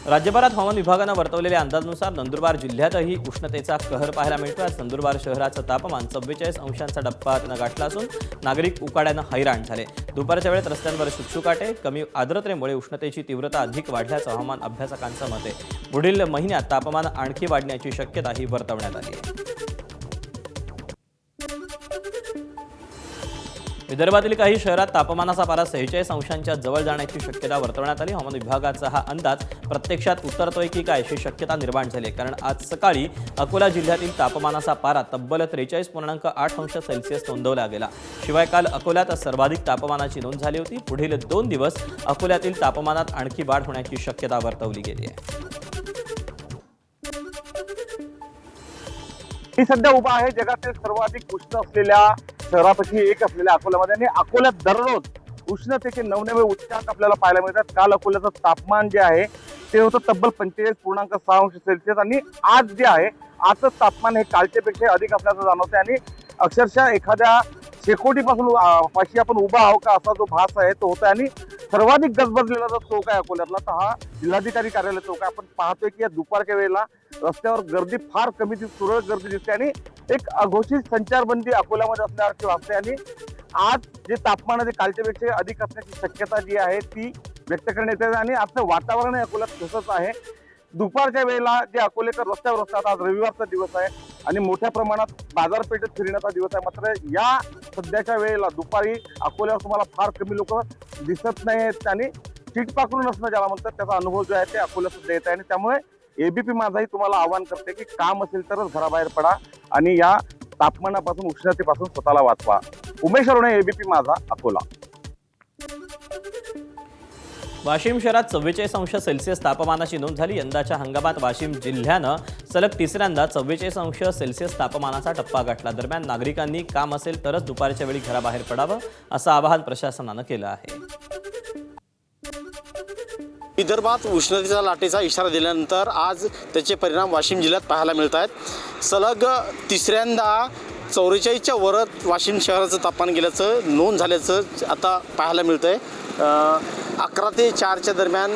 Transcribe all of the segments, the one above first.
राज्यभरात हवामान विभागानं वर्तवलेल्या अंदाजानुसार नंदुरबार जिल्ह्यातही उष्णतेचा कहर पाहायला मिळतो। आज नंदुरबार शहराचं तापमान 44 अंशांचा टप्पा गाठला असून नागरिक उकाड्यानं हैराण झाले। दुपारच्या वेळेत रस्त्यांवर शुकशुकाटे, कमी आर्द्रतेमुळे उष्णतेची तीव्रता अधिक वाढल्याचं हवामान अभ्यासकांचं मत आहे। पुढील महिन्यात तापमान आणखी वाढण्याची शक्यताही वर्तवण्यात आली आहे। विदर्भातील काही शहरात तापमानाचा पारा 46 अंशांच्या जवळ जाण्याची शक्यता वर्तवण्यात आली। हवामान विभागाचा हा अंदाज प्रत्यक्षात उतरतोय की काय अशी शक्यता निर्माण झाली, कारण आज सकाळी अकोला जिल्ह्यातील तापमानाचा पारा तब्बल 43.8 अंश सेल्सिअस नोंदवला गेला। शिवाय काल अकोल्यात सर्वाधिक तापमानाची नोंद झाली होती। पुढील 2 दिवस अकोल्यातील तापमानात आणखी वाढ होण्याची शक्यता वर्तवली गेली आहे। मी सध्या उभा आहे जगातील सर्वाधिक उष्ण असलेल्या शहरापैकी एक असलेल्या अकोल्यामध्ये, आणि अकोल्यात दररोज उष्णतेचे नवनवे उच्चांक आपल्याला पाहायला मिळतात। काल अकोल्याचं तापमान जे आहे ते होतं तब्बल 45.6 अंश सेल्सिअस, आणि आज जे आहे आजचं तापमान हे कालच्यापेक्षा अधिक असल्याचं जाणवतंय, आणि अक्षरशः एखाद्या शेकोटीपासून पाशी आपण उभा आहोत का असा जो भास आहे तो होता। आणि सर्वाधिक गजबजलेला जो चौक आहे अकोल्यातला तर हा जिल्हाधिकारी कार्यालय चौक आहे। आपण पाहतोय की या दुपारच्या वेळेला रस्त्यावर गर्दी फार कमी तुरळक गर्दी दिसते, आणि एक अघोषित संचारबंदी अकोल्यामध्ये असल्यासारखी वाटते। आणि आज जे तापमान आहे ते कालच्यापेक्षा अधिक असण्याची शक्यता जी आहे ती व्यक्त करण्यात येते, आणि आजचं वातावरण अकोल्यात तसंच आहे। दुपारच्या वेळेला जे अकोलेकर रस्त्यावर असतात, आज रविवारचा दिवस आहे आणि मोठ्या प्रमाणात बाजारपेठेत फिरण्याचा दिवस आहे, मात्र या सध्याच्या वेळेला दुपारी अकोल्यावर तुम्हाला फार कमी लोक दिसत नाही आहेत, आणि सीट पाकडून असणं ज्याला म्हणतात त्याचा अनुभव जो आहे ते अकोल्यात सुद्धा येत आहे। आणि त्यामुळे एबीपी माझाही तुम्हाला आवाहन करते की काम असेल तरच घराबाहेर पडा आणि या तापमानापासून उष्णतेपासून स्वतःला वाचवा। उमेश अरुणे, एबीपी माझा, अकोला। वाशिम शहरात 44 अंश सेल्सिअस तापमानाची नोंद झाली। यंदाच्या हंगामात वाशिम जिल्ह्यानं सलग तिसऱ्यांदा 44 अंश सेल्सिअस तापमानाचा टप्पा गाठला। दरम्यान नागरिकांनी काम असेल तरच दुपारच्या वेळी घराबाहेर पडावं असं आवाहन प्रशासनानं केलं आहे। विदर्भात उष्णतेच्या लाटेचा इशारा दिल्यानंतर आज त्याचे परिणाम वाशिम जिल्ह्यात पाहायला मिळत आहेत। सलग तिसऱ्यांदा 44च्या वर वाशिम शहराचं तापमान गेल्याचं नोंद झाल्याचं आता पाहायला मिळतं आहे। 11 ते 4च्या दरम्यान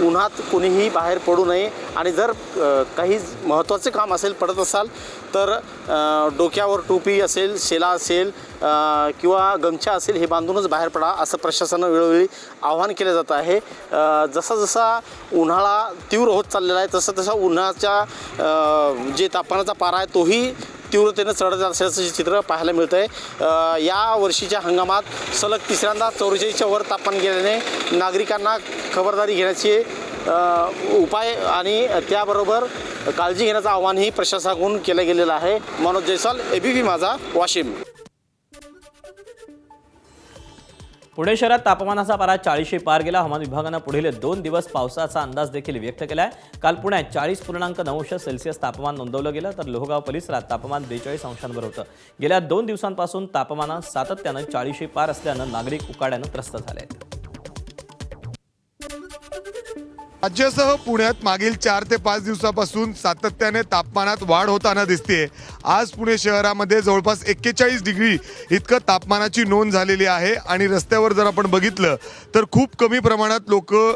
उन्हात कोणीही बाहेर पडू नये, आणि जर काही महत्त्वाचे काम असेल पडत असाल तर डोक्यावर टोपी असेल, शेला असेल किंवा गमछा असेल हे बांधूनच बाहेर पडा असं प्रशासनानं वेळोवेळी आवाहन केलं जात आहे। जसा जसा उन्हाळा तीव्र होत चाललेला आहे तसं तसा उन्हाच्या जे तापमानाचा पारा आहे तोही तीव्रतेनं चढत असल्याचं चित्र पाहायला मिळतं आहे। या वर्षीच्या हंगामात सलग तिसऱ्यांदा 44च्या वर तापमान गेल्याने नागरिकांना खबरदारी घेण्याचे उपाय आणि त्याबरोबर काळजी घेण्याचं आवाहनही प्रशासनाकडून केलं गेलेलं आहे। मनोज जयस्वाल, एबीपी माझा, वाशिम। पुणे शहरात तापमानाचा पारा 40 पार गेला। हवामान विभागानं पुढील 2 दिवस पावसाचा अंदाज देखील व्यक्त केलाय। काल पुण्यात 40.9 अंश सेल्सिअस तापमान नोंदवलं गेलं, तर लोहगाव परिसरात तापमान 42 अंशांवर होतं। गेल्या 2 दिवसांपासून तापमानात सातत्यानं 40 पार असल्यानं नागरिक उकाड्यानं त्रस्त झाले आहेत। राज्यासह पुण्यात मागील 4 ते 5 दिवसापासून सातत्याने तापमानात वाढ होताना दिसते। आज पुणे शहरामध्ये जवळपास 41 डिग्री इतकं तापमानाची नोंद झालेली आहे, आणि रस्त्यावर जर आपण बघितलं तर खूप कमी प्रमाणात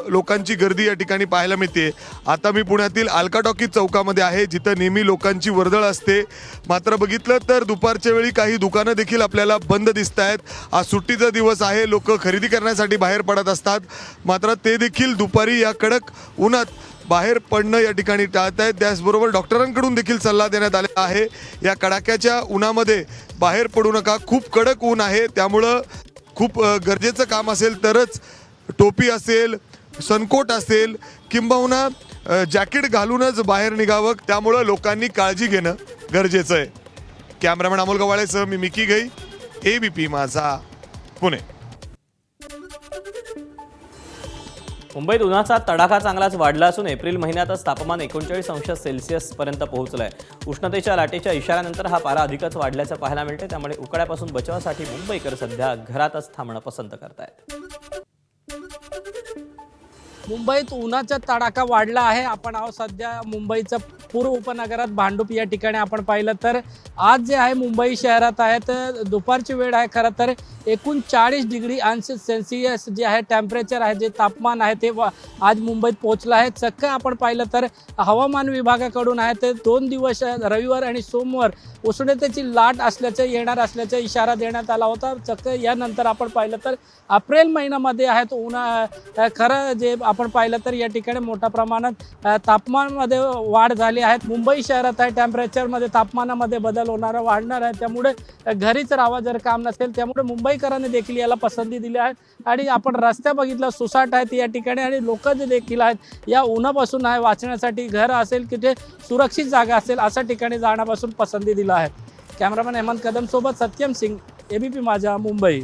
लोकांची गर्दी या ठिकाणी पाहायला मिळते। आता मी पुण्यातील अलका टॉकीज चौकामध्ये आहे, जिथं नेहमी लोकांची वर्दळ असते, मात्र बघितलं तर दुपारच्या वेळी काही दुकानं देखील आपल्याला बंद दिसत आहेत। आज सुट्टीचा दिवस आहे, लोक खरेदी करण्यासाठी बाहेर पडत असतात, मात्र ते देखील दुपारी या कडक उन्हात बाहेर पडणं या ठिकाणी टाळत आहेत। त्याचबरोबर डॉक्टरांकडून देखील सल्ला देण्यात आलेला आहे, या कडाक्याच्या उन्हामध्ये बाहेर पडू नका, खूप कडक ऊन आहे, त्यामुळं खूप गरजेचं काम असेल तरच टोपी असेल, सनकोट असेल किंबहुना जॅकेट घालूनच बाहेर निघावं। त्यामुळं लोकांनी काळजी घेणं गरजेचं आहे। कॅमेरामॅन अमोल गवाळेसह मी मिकी गई, एबीपी माझा, पुणे। मुंबईत उन्हाचा तडाखा चांगलाच वाढला असून एप्रिल महिन्यातच तापमान 39 अंश सेल्सिअस पर्यंत पोहोचलंय। उष्णतेच्या लाटेच्या इशाऱ्यानंतर हा पारा अधिकच वाढल्याचं पाहायला मिळते, त्यामुळे उकाड्यापासून बचावासाठी मुंबईकर सध्या घरातच थांबणं पसंत करतायत। मुंबईत उन्हाचा तडाखा वाढला आहे। आपण आहोत सध्या मुंबईचं पूर्व उपनगरात भांडूप या ठिकाणी आपण पाहिलं तर आज जे आहे मुंबई शहरात आहे तर दुपारची वेळ आहे। खरं तर एकूण 40 डिग्री अंश सेल्सिअस जे आहे टेम्परेचर आहे, जे तापमान आहे ते आज मुंबईत पोहोचलं आहे. चक्क आपण पाहिलं तर हवामान विभागाकडून आहे ते 2 दिवस रविवार आणि सोमवार उष्णतेची लाट येणार असल्याचा इशारा देण्यात आला होता. चक्क यानंतर आपण पाहिलं तर एप्रिल महिन्यामध्ये आहे तो खरं जे आपण पाहिलं तर या ठिकाणी मोठ्या प्रमाणात तापमानामध्ये वाढ झाली आहे. मुंबई शहरात आहे टेम्परेचरमध्ये तापमानामध्ये बदल वाढणार आहे. त्यामुळे घरीच राहावं जर काम नसेल, त्यामुळे मुंबईकरांनी देखील याला पसंती दिली आहे. आणि आपण रस्त्या बघितलं सुसाट आहेत या ठिकाणी आणि लोक जे देखील आहेत या उन्हापासून आहे वाचण्यासाठी घर असेल की जे सुरक्षित जागा असेल अशा ठिकाणी जाण्यापासून पसंती दिला आहे. कॅमेरामॅन हेमंत कदम सोबत सत्यम सिंग, ABP माझा, मुंबई.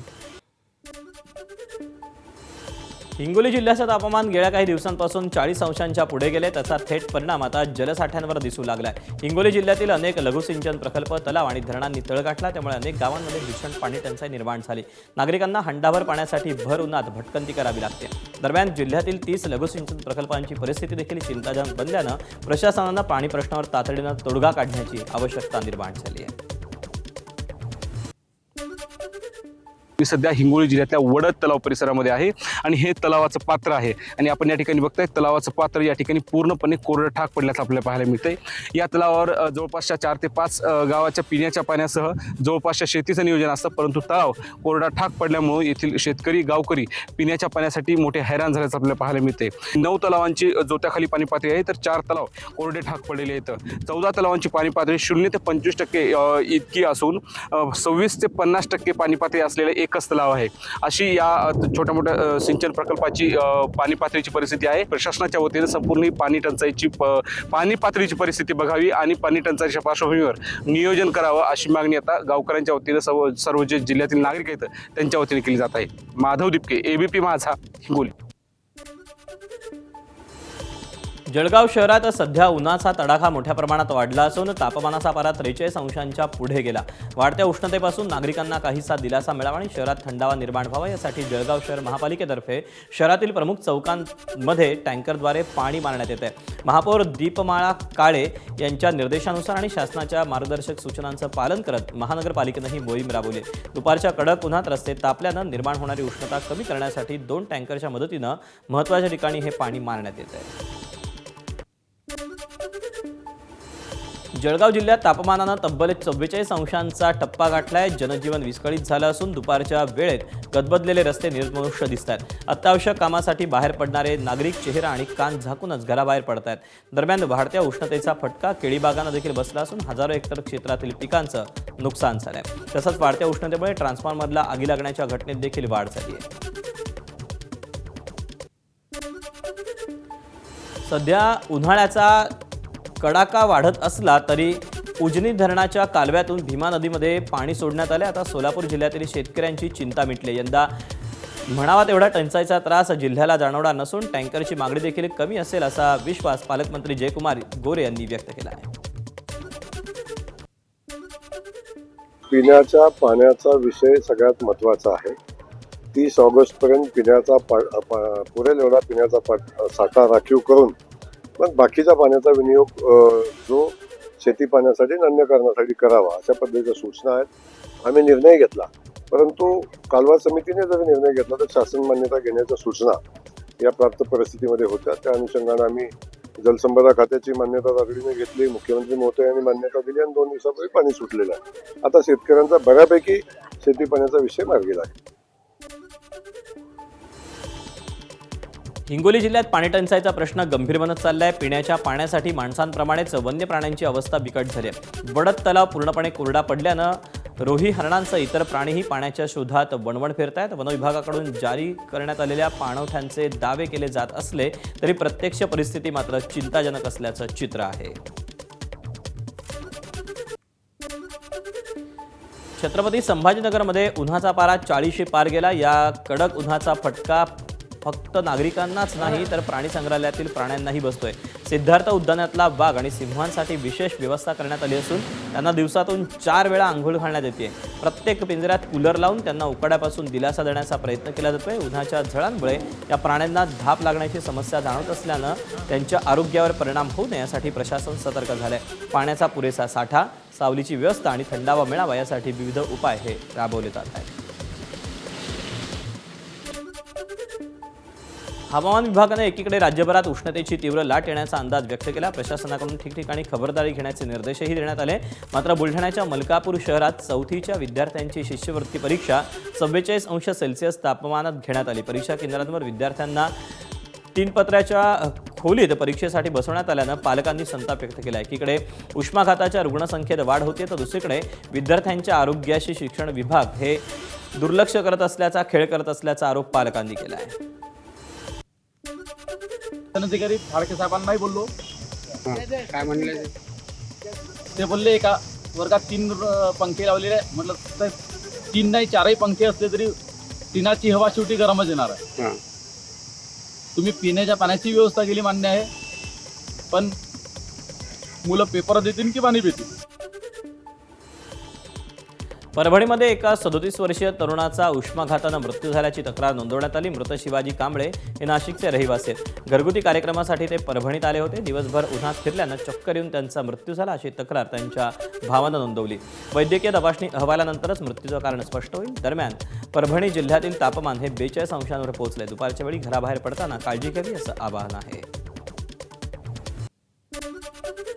हिंगोली जिल्ह्याचं तापमान गेल्या काही दिवसांपासून 40 अंशांच्या पुढे गेले. त्याचा थेट परिणाम आता जलसाठ्यांवर दिसू लागलाय. हिंगोली जिल्ह्यातील अनेक लघुसिंचन प्रकल्प, तलाव आणि धरणांनी तळ गाठला. त्यामुळे अनेक गावांमध्ये भीषण पाणी टंचाई निर्माण झाली. नागरिकांना हंडाभर पाण्यासाठी भर उन्हात भटकंती करावी लागते. दरम्यान जिल्ह्यातील 30 लघुसिंचन प्रकल्पांची परिस्थिती देखील चिंताजनक बनल्यानं प्रशासनानं पाणी प्रश्नावर तातडीनं तोडगा काढण्याची आवश्यकता निर्माण झाली आहे. मी सध्या हिंगोली जिल्ह्यातल्या वडद तलाव परिसरामध्ये आहे आणि हे तलावाचं पात्र आहे आणि आपण या ठिकाणी बघताय तलावाचं पात्र या ठिकाणी पूर्णपणे कोरडं ठाक पडल्याचं आपल्याला पाहायला मिळतंय. या तलावावर जवळपासच्या 4 ते 5 गावाच्या पिण्याच्या पाण्यासह जवळपासच्या शेतीचं नियोजन असतं, परंतु तलाव कोरडा ठाक पडल्यामुळे येथील शेतकरी गावकरी पिण्याच्या पाण्यासाठी मोठे हैराण झाल्याचं आपल्याला पाहायला मिळते. 9 तलावांची जोत्याखाली पाणी पातळी आहे तर 4 तलाव कोरडे ठाक पडलेले आहेत. 14 तलावांची पाणी पातळी 0 ते 25% इतकी असून 26 ते 50% पाणी पातळी असलेले एकच तलाव आहे. अशी या छोट्या मोठ्या सिंचन प्रकल्पाची पाणी पातळीची परिस्थिती आहे. प्रशासनाच्या वतीने संपूर्ण पाणी टंचाईची पाणी पातळीची परिस्थिती बघावी आणि पाणी टंचाईच्या पार्श्वभूमीवर नियोजन करावं अशी मागणी आता गावकऱ्यांच्या वतीने सर्व जे जिल्ह्यातील नागरिक आहेत त्यांच्या वतीने केली जात आहे. माधव दिपके, ABP माझा, हिंगोली. जळगाव शहरात सध्या उन्हाचा तडाखा मोठ्या प्रमाणात वाढला असून तापमानाचा पारा 43 अंशांच्या पुढे गेला. वाढत्या उष्णतेपासून नागरिकांना काहीसा दिलासा मिळावा आणि शहरात थंडावा निर्माण व्हावा यासाठी जळगाव शहर महापालिकेतर्फे शहरातील प्रमुख चौकांमध्ये टँकरद्वारे पाणी मारण्यात येत आहे. महापौर दीपमाळा काळे यांच्या निर्देशानुसार आणि शासनाच्या मार्गदर्शक सूचनांचं पालन करत महानगरपालिकेनं ही मोहीम राबवली. दुपारच्या कडक उन्हात रस्ते तापल्यानं निर्माण होणारी उष्णता कमी करण्यासाठी 2 टँकरच्या मदतीनं महत्त्वाच्या ठिकाणी हे पाणी मारण्यात येत आहे. जळगाव जिल्ह्यात तापमानानं तब्बल 44 अंशांचा टप्पा गाठलाय. जनजीवन विस्कळीत झालं असून दुपारच्या वेळेत गदबदलेले रस्ते निर्मनुष्य दिसत आहेत. अत्यावश्यक कामासाठी बाहेर पडणारे नागरिक चेहरा आणि कान झाकूनच घराबाहेर पडत आहेत. दरम्यान वाढत्या उष्णतेचा फटका केळीबागांना देखील बसला असून हजारो हेक्टर क्षेत्रातील पिकांचं नुकसान झालंय. तसंच वाढत्या उष्णतेमुळे ट्रान्सफॉर्मरला आगी लागण्याच्या घटनेत देखील वाढ झाली आहे. सध्या उन्हाळ्याचा कडाका वाढत असला तरी उजनी धरणाच्या कालव्यातून भीमा नदीमध्ये पाणी सोडण्यात आले. आता सोलापूर जिल्ह्यातील शेतकऱ्यांची चिंता मिटली. यंदा म्हणावा तेवढा टंचाईचा त्रास जिल्ह्याला जाणवणार नसून टँकरची मागणी देखील कमी असेल असा विश्वास पालकमंत्री जयकुमार गोरे यांनी व्यक्त केला आहे. पिण्याच्या पाण्याचा विषय सगळ्यात महत्त्वाचा आहे. 30 ऑगस्टपर्यंत पिण्याचा पुरेल एवढा पिण्याचा साठा राखीव करून मग बाकीच्या पाण्याचा विनियोग जो शेती पाण्यासाठी अन्य करण्यासाठी करावा अशा पद्धतीच्या सूचना आहेत. आम्ही निर्णय घेतला, परंतु कालवा समितीने जर निर्णय घेतला तर शासन मान्यता घेण्याच्या सूचना या प्राप्त परिस्थितीमध्ये होत्या. त्या अनुषंगाने आम्ही जलसंपदा खात्याची मान्यता तातडीने घेतली. मुख्यमंत्री महोदयांनी मान्यता दिली आणि 2 दिवसापूर्वी पाणी सुटलेलं आहे. आता शेतकऱ्यांचा बऱ्यापैकी शेती पाण्याचा विषय मार्गी लागेल. हिंगोली जिल्ह्यात पाणी टंचाईचा प्रश्न गंभीर बनत चाललाय. पिण्याच्या पाण्यासाठी माणसांप्रमाणेच वन्य प्राण्यांची अवस्था बिकट झाली आहे. वडद तलाव पूर्णपणे कोरडा पडल्यानं रोही, हरणांसह इतर प्राणीही पाण्याच्या शोधात वणवण फिरतायत. वनविभागाकडून जारी करण्यात आलेल्या पाणवठ्यांचे दावे केले जात असले तरी प्रत्यक्ष परिस्थिती मात्र चिंताजनक असल्याचं चित्र आहे. छत्रपती संभाजीनगरमध्ये उन्हाचा पारा 40 पार गेला. या कडक उन्हाचा फटका फक्त नागरिकांनाच नाही तर प्राणी संग्रहालयातील प्राण्यांनाही बसतोय. सिद्धार्थ उद्यानातला वाघ आणि सिंहांसाठी विशेष व्यवस्था करण्यात आली असून त्यांना दिवसातून 4 वेळा आंघोळ घालण्यात येते. प्रत्येक पिंजऱ्यात कूलर लावून त्यांना उकाड्यापासून दिलासा देण्याचा प्रयत्न केला जातोय. उन्हाच्या झळांमुळे या प्राण्यांना धाप लागण्याची समस्या जाणवत असल्यानं त्यांच्या आरोग्यावर परिणाम होऊ नये यासाठी प्रशासन सतर्क झालंय. पाण्याचा पुरेसा साठा, सावलीची व्यवस्था आणि थंडावा मिळावा यासाठी विविध उपाय हे राबवले जात आहेत. हवामान विभागाने एकीकडे राज्यभरात उष्णतेची तीव्र लाट येण्याचा अंदाज व्यक्त केला. प्रशासनाकडून ठिकठिकाणी खबरदारी घेण्याचे निर्देशही देण्यात आले. मात्र बुलढाण्याच्या मलकापूर शहरात चौथीच्या विद्यार्थ्यांची शिष्यवृत्ती परीक्षा 44 अंश सेल्सिअस तापमानात घेण्यात आली. परीक्षा केंद्रांवर विद्यार्थ्यांना 3 पत्र्याच्या खोलीत परीक्षेसाठी बसवण्यात आल्यानं पालकांनी संताप व्यक्त केला. एकीकडे उष्माघाताच्या रुग्णसंख्येत वाढ होते तर दुसरीकडे विद्यार्थ्यांच्या आरोग्याशी शिक्षण विभाग हे दुर्लक्ष करत असल्याचा खेळ करत असल्याचा आरोप पालकांनी केला आहे. जिल्हाधिकारी फाळके साहेबांनाही बोललो. काय म्हणले ते बोलले एका वर्गात 3 पंखे लावलेले आहे. म्हटलं तर 3 नाही 4ही पंखे असले तरी टिनाची हवा शेवटी गरमच येणार आहे. हां. तुम्ही पिण्याच्या पाण्याची व्यवस्था केली मान्य आहे, पण मुलं पेपर देतील की पाणी पितील. परभणीमध्ये एका 37 वर्षीय तरुणाचा उष्माघातानं मृत्यू झाल्याची तक्रार नोंदवण्यात आली. मृत शिवाजी कांबळे हे नाशिकचे रहिवासी आहेत. घरगुती कार्यक्रमासाठी ते परभणीत आले होते. दिवसभर उन्हात फिरल्यानं चक्कर येऊन त्यांचा मृत्यू झाला अशी तक्रार त्यांच्या भावानं नोंदवली. वैद्यकीय तपासणी अहवालानंतरच मृत्यूचं कारण स्पष्ट होईल. दरम्यान परभणी जिल्ह्यातील तापमान हे 42 अंशांवर पोहोचले. दुपारच्या वेळी घराबाहेर पडताना काळजी घ्यावी असं आवाहन आहे.